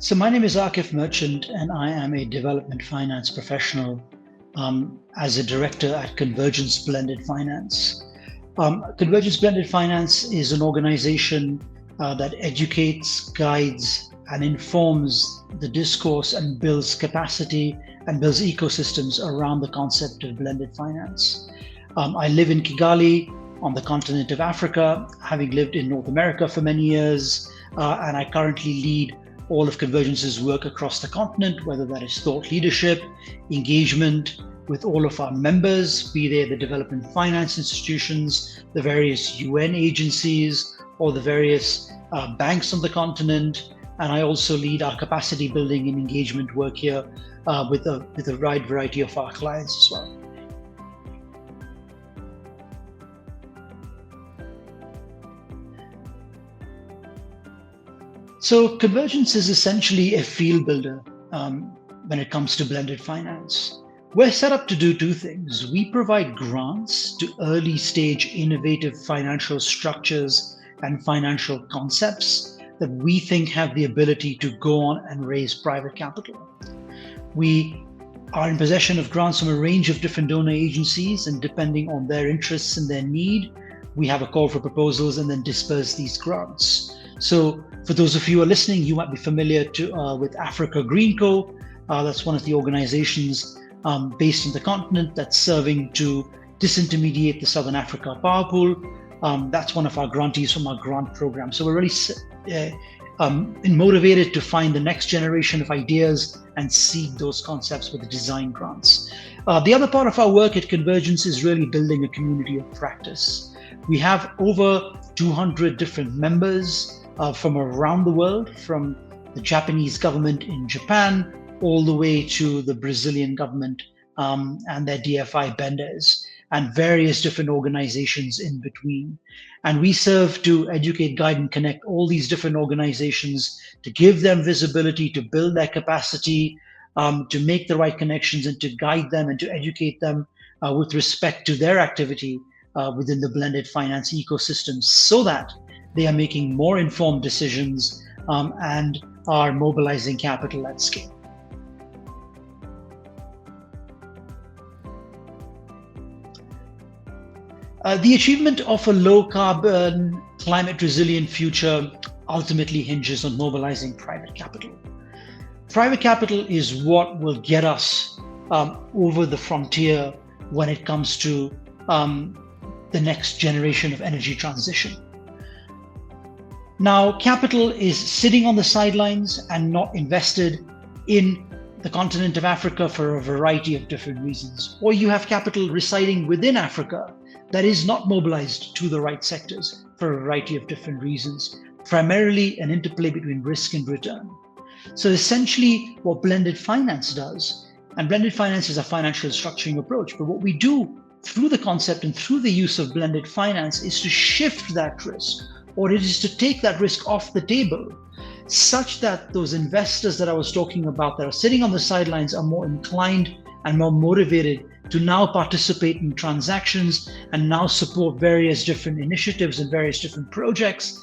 So my name is Akif Merchant, and I am a development finance professional as a director at Convergence Blended Finance. Convergence Blended Finance is an organization that educates, guides, and informs the discourse and builds capacity and builds ecosystems around the concept of blended finance. I live in Kigali on the continent of Africa, having lived in North America for many years, and I currently lead all of Convergence's work across the continent, whether that is thought leadership, engagement with all of our members, be they the development finance institutions, the various UN agencies, or the various banks on the continent. And I also lead our capacity building and engagement work here with a wide variety of our clients as well. So Convergence is essentially a field builder when it comes to blended finance. We're set up to do two things. We provide grants to early stage innovative financial structures and financial concepts that we think have the ability to go on and raise private capital. We are in possession of grants from a range of different donor agencies, and depending on their interests and their need, we have a call for proposals and then disperse these grants. So for those of you who are listening, you might be familiar with Africa Green Co. That's one of the organizations based on the continent that's serving to disintermediate the Southern Africa power pool. That's one of our grantees from our grant program. So we're really motivated to find the next generation of ideas and seed those concepts with the design grants. The other part of our work at Convergence is really building a community of practice. We have over 200 different members from around the world, from the Japanese government in Japan all the way to the Brazilian government and their DFI benders, and various different organizations in between. And we serve to educate, guide, and connect all these different organizations to give them visibility, to build their capacity, to make the right connections, and to guide them and to educate them with respect to their activity within the blended finance ecosystem, so that they are making more informed decisions and are mobilizing capital at scale. The achievement of a low carbon, climate resilient future ultimately hinges on mobilizing private capital. Private capital is what will get us over the frontier when it comes to the next generation of energy transition. Now, capital is sitting on the sidelines and not invested in the continent of Africa for a variety of different reasons. Or you have capital residing within Africa that is not mobilized to the right sectors for a variety of different reasons, primarily an interplay between risk and return. So essentially what blended finance does, and blended finance is a financial structuring approach, but what we do through the concept and through the use of blended finance is to shift that risk, or it is to take that risk off the table, such that those investors that I was talking about that are sitting on the sidelines are more inclined and more motivated to now participate in transactions and now support various different initiatives and various different projects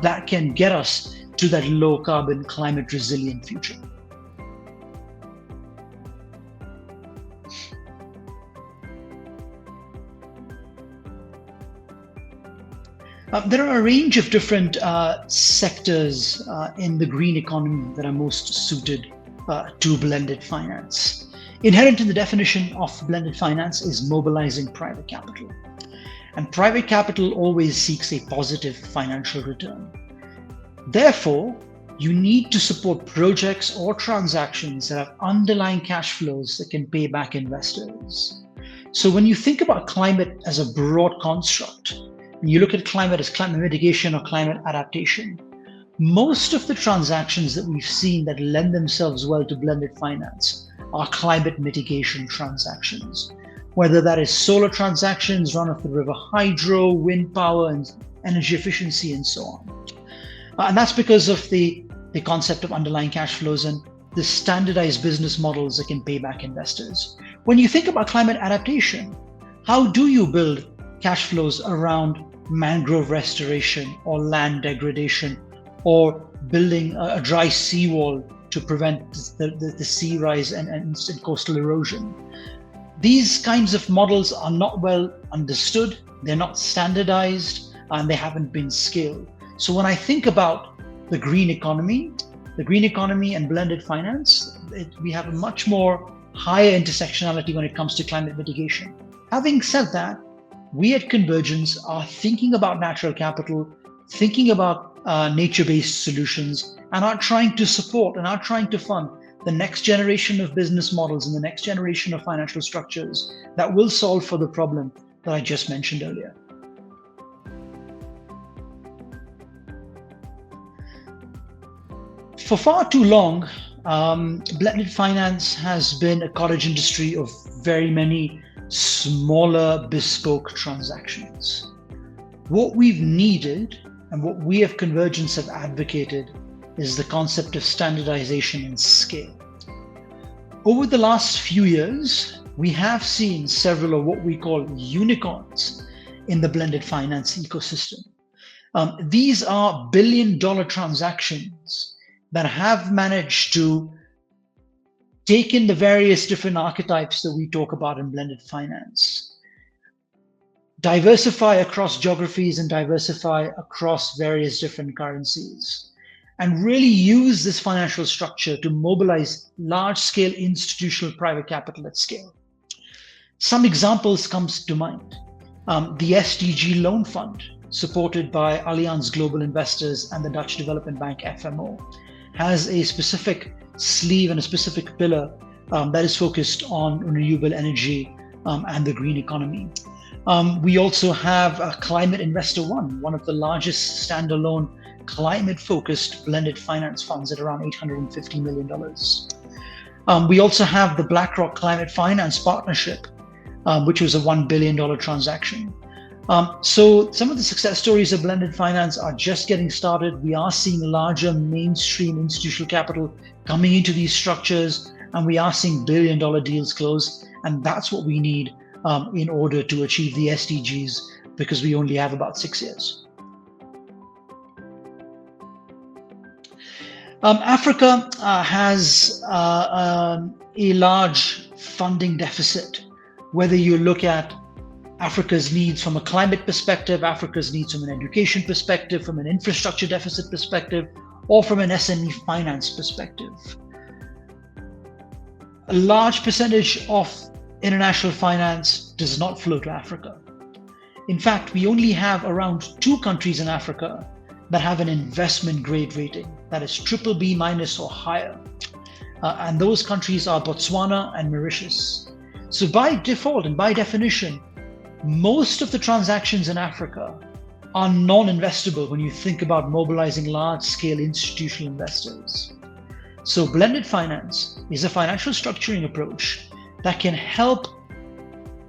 that can get us to that low carbon, climate resilient future. There are a range of different sectors in the green economy that are most suited to blended finance. Inherent in the definition of blended finance is mobilizing private capital. And private capital always seeks a positive financial return. Therefore, you need to support projects or transactions that have underlying cash flows that can pay back investors. So when you think about climate as a broad construct, and you look at climate as climate mitigation or climate adaptation, most of the transactions that we've seen that lend themselves well to blended finance are climate mitigation transactions, whether that is solar transactions, run-of-the-river hydro, wind power, and energy efficiency, and so on. And that's because of the concept of underlying cash flows and the standardized business models that can pay back investors. When you think about climate adaptation, how do you build cash flows around mangrove restoration or land degradation or building a dry seawall to prevent the sea rise and coastal erosion. These kinds of models are not well understood, they're not standardized, and they haven't been scaled. So when I think about the green economy and blended finance, we have a much more higher intersectionality when it comes to climate mitigation. Having said that, we at Convergence are thinking about natural capital, thinking about nature-based solutions, and are trying to support and are trying to fund the next generation of business models and the next generation of financial structures that will solve for the problem that I just mentioned earlier. For far too long, blended finance has been a cottage industry of very many smaller bespoke transactions. What we've needed and what we at Convergence have advocated is the concept of standardization and scale. Over the last few years, we have seen several of what we call unicorns in the blended finance ecosystem. These are billion-dollar transactions that have managed to take in the various different archetypes that we talk about in blended finance, diversify across geographies and diversify across various different currencies, and really use this financial structure to mobilize large-scale institutional private capital at scale. Some examples comes to mind. The SDG Loan Fund, supported by Allianz Global Investors and the Dutch Development Bank FMO, has a specific sleeve and a specific pillar that is focused on renewable energy and the green economy. We also have Climate Investor one of the largest standalone climate-focused blended finance funds at around $850 million. We also have the BlackRock Climate Finance Partnership, which was a $1 billion transaction. So some of the success stories of blended finance are just getting started. We are seeing larger mainstream institutional capital coming into these structures, and we are seeing billion-dollar deals close. And that's what we need in order to achieve the SDGs, because we only have about 6 years. Africa has a large funding deficit, whether you look at Africa's needs from a climate perspective, Africa's needs from an education perspective, from an infrastructure deficit perspective, or from an SME finance perspective. A large percentage of international finance does not flow to Africa. In fact, we only have around 2 countries in Africa that have an investment grade rating that is BBB- or higher. And those countries are Botswana and Mauritius. So by default and by definition, most of the transactions in Africa are non-investable when you think about mobilizing large-scale institutional investors. So blended finance is a financial structuring approach that can help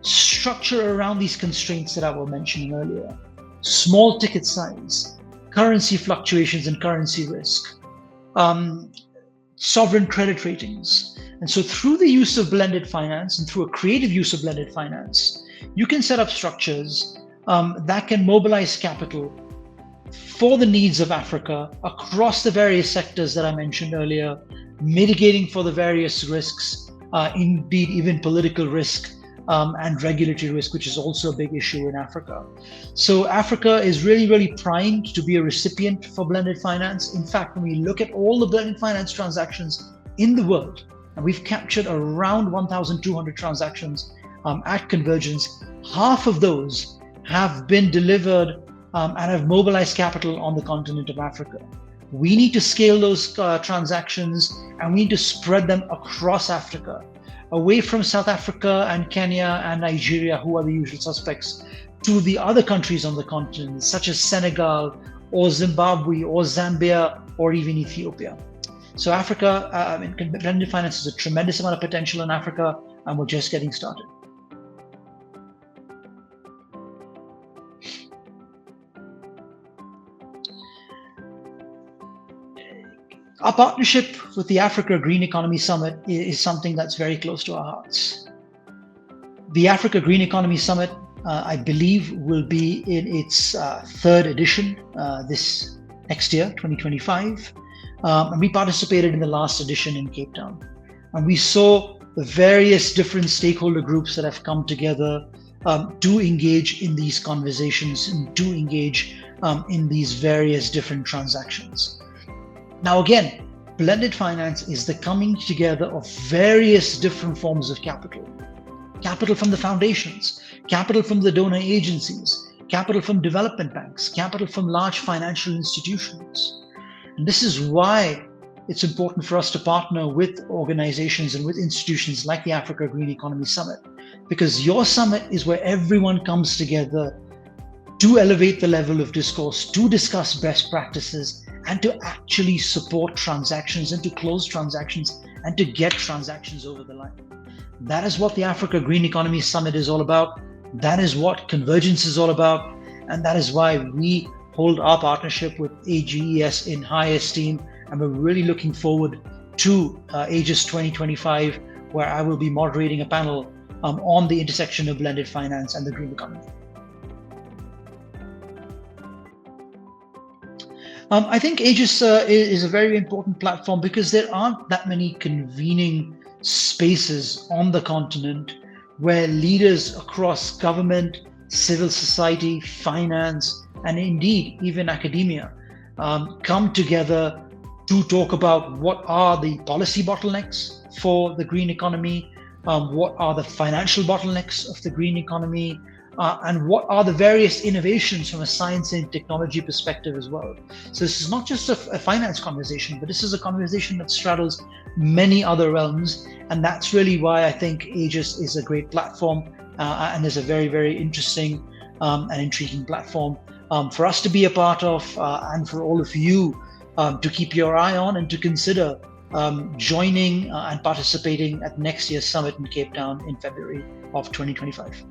structure around these constraints that I was mentioning earlier. Small ticket size, currency fluctuations and currency risk, sovereign credit ratings. And so through the use of blended finance and through a creative use of blended finance, you can set up structures that can mobilize capital for the needs of Africa across the various sectors that I mentioned earlier, mitigating for the various risks, indeed even political risk and regulatory risk, which is also a big issue in Africa. So Africa is really, really primed to be a recipient for blended finance. In fact, when we look at all the blended finance transactions in the world, and we've captured around 1,200 transactions at Convergence, half of those have been delivered and have mobilized capital on the continent of Africa. We need to scale those transactions, and we need to spread them across Africa, away from South Africa and Kenya and Nigeria, who are the usual suspects, to the other countries on the continent, such as Senegal or Zimbabwe or Zambia or even Ethiopia. So Africa, blended finance has a tremendous amount of potential in Africa, and we're just getting started. Our partnership with the Africa Green Economy Summit is something that's very close to our hearts. The Africa Green Economy Summit, I believe, will be in its 3rd edition this next year, 2025. and we participated in the last edition in Cape Town. And we saw the various different stakeholder groups that have come together to engage in these conversations and to engage in these various different transactions. Now, again, blended finance is the coming together of various different forms of capital. Capital from the foundations, capital from the donor agencies, capital from development banks, capital from large financial institutions. And this is why it's important for us to partner with organizations and with institutions like the Africa Green Economy Summit, because your summit is where everyone comes together to elevate the level of discourse, to discuss best practices, and to actually support transactions and to close transactions and to get transactions over the line. That is what the Africa Green Economy Summit is all about. That is what Convergence is all about. And that is why we hold our partnership with AGES in high esteem. And we're really looking forward to AGES 2025, where I will be moderating a panel on the intersection of blended finance and the green economy. I think AGES is a very important platform because there aren't that many convening spaces on the continent where leaders across government, civil society, finance, and indeed even academia come together to talk about what are the policy bottlenecks for the green economy, what are the financial bottlenecks of the green economy, and what are the various innovations from a science and technology perspective as well. So this is not just a finance conversation, but this is a conversation that straddles many other realms. And that's really why I think AGES is a great platform and is a very, very interesting and intriguing platform for us to be a part of and for all of you to keep your eye on and to consider joining and participating at next year's summit in Cape Town in February of 2025.